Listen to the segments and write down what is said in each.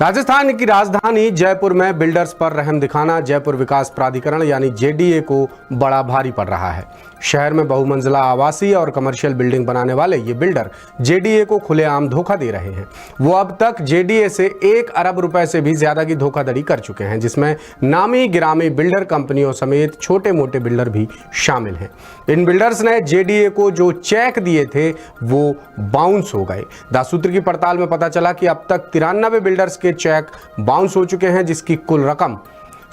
राजस्थान की राजधानी जयपुर में बिल्डर्स पर रहम दिखाना जयपुर विकास प्राधिकरण यानी जेडीए को बड़ा भारी पड़ रहा है। शहर में बहुमंजिला आवासीय और कमर्शियल बिल्डिंग बनाने वाले ये बिल्डर जेडीए को खुलेआम धोखा दे रहे हैं। वो अब तक जेडीए से 1 अरब रुपए से भी ज्यादा की धोखाधड़ी कर चुके हैं, जिसमें नामी गिरामी बिल्डर कंपनियों समेत छोटे मोटे बिल्डर भी शामिल हैं। इन बिल्डर्स ने जेडीए को जो चेक दिए थे वो बाउंस हो गए। दासूत्र की पड़ताल में पता चला कि अब तक 93 बिल्डर्स के चेक बाउंस हो चुके हैं, जिसकी कुल रकम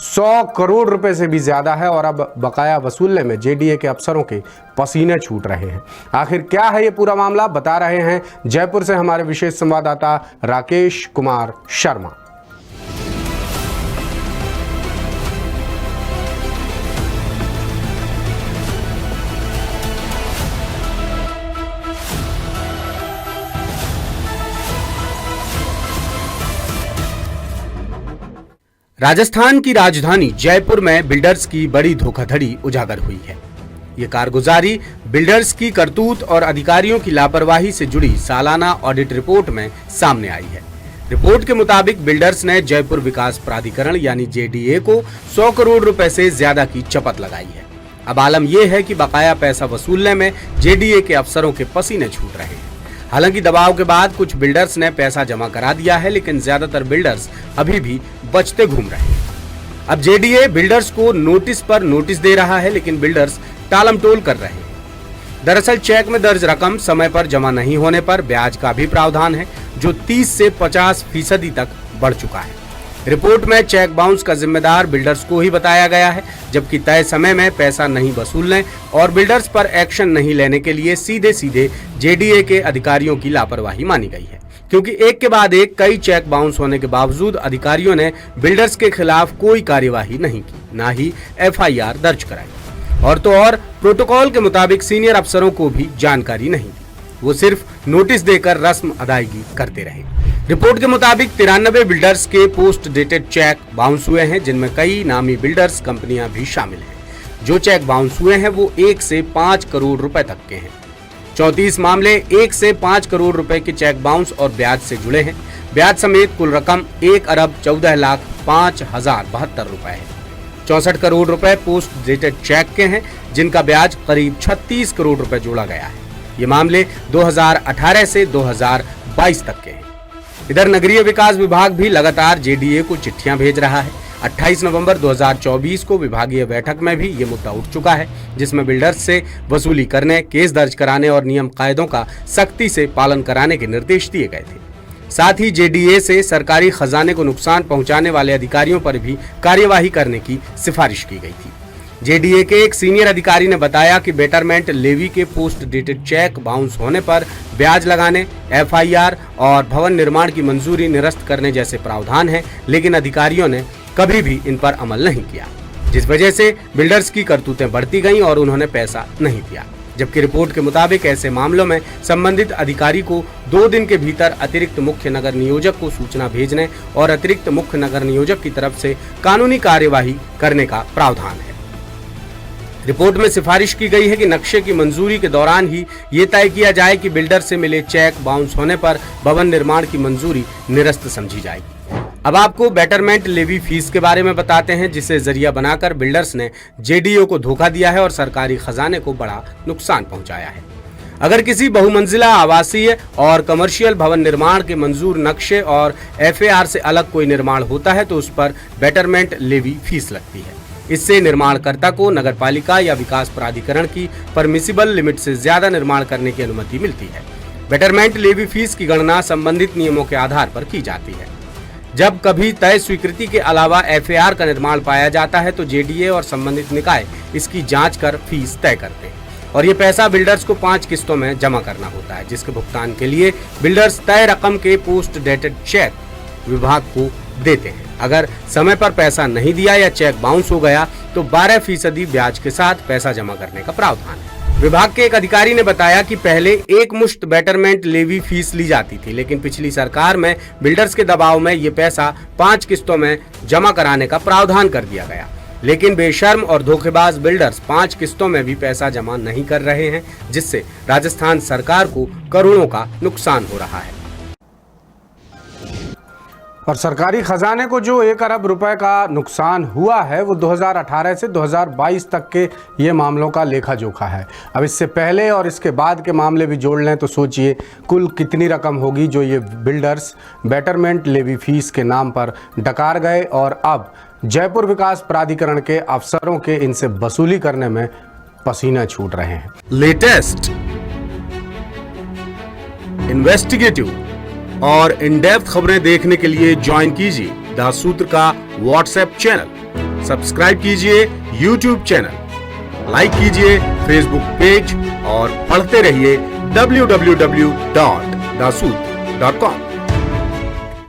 100 करोड़ रुपए से भी ज्यादा है और अब बकाया वसूलने में जेडीए के अफसरों के पसीने छूट रहे हैं। आखिर क्या है ये पूरा मामला, बता रहे हैं जयपुर से हमारे विशेष संवाददाता राकेश कुमार शर्मा। राजस्थान की राजधानी जयपुर में बिल्डर्स की बड़ी धोखाधड़ी उजागर हुई है। ये कारगुजारी बिल्डर्स की करतूत और अधिकारियों की लापरवाही से जुड़ी सालाना ऑडिट रिपोर्ट में सामने आई है। रिपोर्ट के मुताबिक बिल्डर्स ने जयपुर विकास प्राधिकरण यानी जेडीए को 100 करोड़ रुपए से ज्यादा की चपत लगाई है। अब आलम यह है कि बकाया पैसा वसूलने में जेडीए के अफसरों के पसीने छूट रहे हैं। हालांकि दबाव के बाद कुछ बिल्डर्स ने पैसा जमा करा दिया है, लेकिन ज्यादातर बिल्डर्स अभी भी बचते घूम रहे हैं। अब जेडीए बिल्डर्स को नोटिस पर नोटिस दे रहा है, लेकिन बिल्डर्स टालमटोल कर रहे हैं। दरअसल चेक में दर्ज रकम समय पर जमा नहीं होने पर ब्याज का भी प्रावधान है, जो 30 से 50% तक बढ़ चुका है। रिपोर्ट में चेक बाउंस का जिम्मेदार बिल्डर्स को ही बताया गया है, जबकि तय समय में पैसा नहीं वसूलने और बिल्डर्स पर एक्शन नहीं लेने के लिए सीधे सीधे जेडीए के अधिकारियों की लापरवाही मानी गई है, क्योंकि एक के बाद एक कई चेक बाउंस होने के बावजूद अधिकारियों ने बिल्डर्स के खिलाफ कोई कार्यवाही नहीं की, ना ही एफआईआर दर्ज कराई। और तो और प्रोटोकॉल के मुताबिक सीनियर अफसरों को भी जानकारी नहीं दी, वो सिर्फ नोटिस देकर रस्म अदायगी करते रहे। रिपोर्ट के मुताबिक 93 बिल्डर्स के पोस्ट डेटेड चेक बाउंस हुए हैं, जिनमें कई नामी बिल्डर्स कंपनियां भी शामिल हैं। जो चेक बाउंस हुए हैं वो 1 से 5 करोड़ रुपए तक के हैं। 34 मामले 1 से 5 करोड़ रुपए के चेक बाउंस और ब्याज से जुड़े हैं। ब्याज समेत कुल रकम 1 अरब 14,05,072 रुपए है। 64 करोड़ रुपए पोस्ट डेटेड चेक के हैं, जिनका ब्याज करीब 36 करोड़ रुपए जोड़ा गया है। ये मामले 2018 से 2022 तक के हैं। इधर नगरीय विकास विभाग भी लगातार जेडीए को चिट्ठियां भेज रहा है। 28 नवंबर 2024 को विभागीय बैठक में भी ये मुद्दा उठ चुका है, जिसमें बिल्डर्स से वसूली करने, केस दर्ज कराने और नियम कायदों का सख्ती से पालन कराने के निर्देश दिए गए थे। साथ ही जेडीए से सरकारी खजाने को नुकसान पहुंचाने वाले अधिकारियों पर भी कार्यवाही करने की सिफारिश की गई थी। जेडीए के एक सीनियर अधिकारी ने बताया कि बेटरमेंट लेवी के पोस्ट डेटेड चेक बाउंस होने पर ब्याज लगाने, एफआईआर और भवन निर्माण की मंजूरी निरस्त करने जैसे प्रावधान हैं, लेकिन अधिकारियों ने कभी भी इन पर अमल नहीं किया, जिस वजह से बिल्डर्स की करतूतें बढ़ती गईं और उन्होंने पैसा नहीं दिया। जबकि रिपोर्ट के मुताबिक ऐसे मामलों में संबंधित अधिकारी को 2 दिन के भीतर अतिरिक्त मुख्य नगर नियोजक को सूचना भेजने और अतिरिक्त मुख्य नगर नियोजक की तरफ से कानूनी कार्यवाही करने का प्रावधान है। रिपोर्ट में सिफारिश की गई है कि नक्शे की मंजूरी के दौरान ही ये तय किया जाए कि बिल्डर से मिले चेक बाउंस होने पर भवन निर्माण की मंजूरी निरस्त समझी जाएगी। अब आपको बेटरमेंट लेवी फीस के बारे में बताते हैं, जिसे जरिया बनाकर बिल्डर्स ने जेडीए को धोखा दिया है और सरकारी खजाने को बड़ा नुकसान पहुंचाया है। अगर किसी बहुमंजिला आवासीय और कमर्शियल भवन निर्माण के मंजूर नक्शे और एफएआर से अलग कोई निर्माण होता है तो उस पर बेटरमेंट लेवी फीस लगती है। इससे निर्माणकर्ता को नगरपालिका या विकास प्राधिकरण की परमिसिबल लिमिट से ज्यादा निर्माण करने की अनुमति मिलती है। बेटरमेंट लेवी फीस की गणना संबंधित नियमों के आधार पर की जाती है। जब कभी तय स्वीकृति के अलावा एफएआर का निर्माण पाया जाता है तो जेडीए और संबंधित निकाय इसकी जांच कर फीस तय करते हैं और ये पैसा बिल्डर्स को 5 किस्तों में जमा करना होता है, जिसके भुगतान के लिए बिल्डर्स तय रकम के पोस्ट डेटेड चेक विभाग को देते हैं। अगर समय पर पैसा नहीं दिया या चेक बाउंस हो गया तो 12% ब्याज के साथ पैसा जमा करने का प्रावधान है। विभाग के एक अधिकारी ने बताया कि पहले एक मुश्त बेटरमेंट लेवी फीस ली जाती थी, लेकिन पिछली सरकार में बिल्डर्स के दबाव में ये पैसा 5 किस्तों में जमा कराने का प्रावधान कर दिया गया। लेकिन बेशर्म और धोखेबाज बिल्डर्स 5 किस्तों में भी पैसा जमा नहीं कर रहे हैं, जिससे राजस्थान सरकार को करोड़ों का नुकसान हो रहा है। और सरकारी खजाने को जो 1 अरब रुपए का नुकसान हुआ है वो 2018 से 2022 तक के ये मामलों का लेखा जोखा है। अब इससे पहले और इसके बाद के मामले भी जोड़ लें तो सोचिए कुल कितनी रकम होगी जो ये बिल्डर्स बेटरमेंट लेवी फीस के नाम पर डकार गए और अब जयपुर विकास प्राधिकरण के अफसरों के इनसे वसूली करने में पसीना छूट रहे हैं। लेटेस्ट, इन्वेस्टिगेटिव और इन डेप्थ खबरें देखने के लिए ज्वाइन कीजिए द सूत्र का व्हाट्सएप चैनल, सब्सक्राइब कीजिए यूट्यूब चैनल, लाइक कीजिए फेसबुक पेज और पढ़ते रहिए www.dasootra.com।